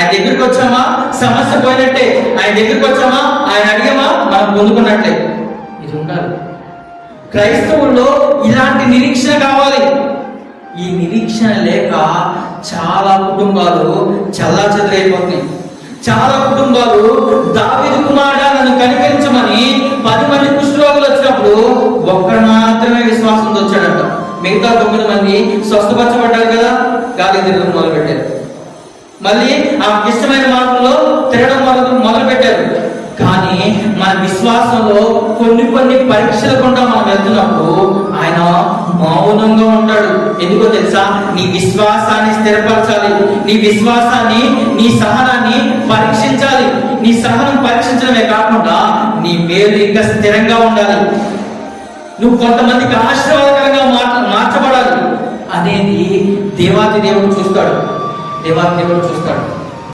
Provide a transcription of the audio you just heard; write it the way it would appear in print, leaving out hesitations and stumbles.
ఆయన దగ్గరికి వచ్చామా సమస్య పోయినట్టే, ఆయన దగ్గరికి వచ్చామా ఆయన అడిగామా మనం పొందుకున్నట్లే. ఇది ఉండాలి. క్రైస్తవుల్లో ఇలాంటి నిరీక్షణ కావాలి. ఈ నిరీక్షణ లేక చాలా కుటుంబాలు చెల్లాచెదరైపోతున్నాయి. చాలా కుటుంబాలు దావీదు కుమారుడా నన్ను కనికరించమని 10 మంది కుష్ఠరోగులు వచ్చినప్పుడు ఒక్కడు మాత్రమే విశ్వాసంతో వచ్చాడంట. మిగతా 9 మంది స్వస్థపరచబడ్డారు కదా, గాలి తిరగడం మొదలు పెట్టారు. మళ్ళీ ఆ ఇష్టమైన మార్గంలో తిరగడం మొదలు పెట్టారు. కానీ మన విశ్వాసంలో కొన్ని పరీక్షల గుండా మనం వెళ్తున్నప్పుడు ఆయన మౌనంగా ఉంటాడు. ఎందుకో తెలుసా? నీ విశ్వాసాన్ని స్థిరపరచాలి, నీ విశ్వాసాన్ని, నీ సహనాన్ని పరీక్షించాలి. నీ సహనం పరీక్షించడమే కాకుండా నీ మేలు ఇంకా స్థిరంగా ఉండాలి. నువ్వు కొంతమందికి ఆశీర్వాదకరంగా మార్చబడాలి అనేది దేవాది దేవుడు చూస్తాడు.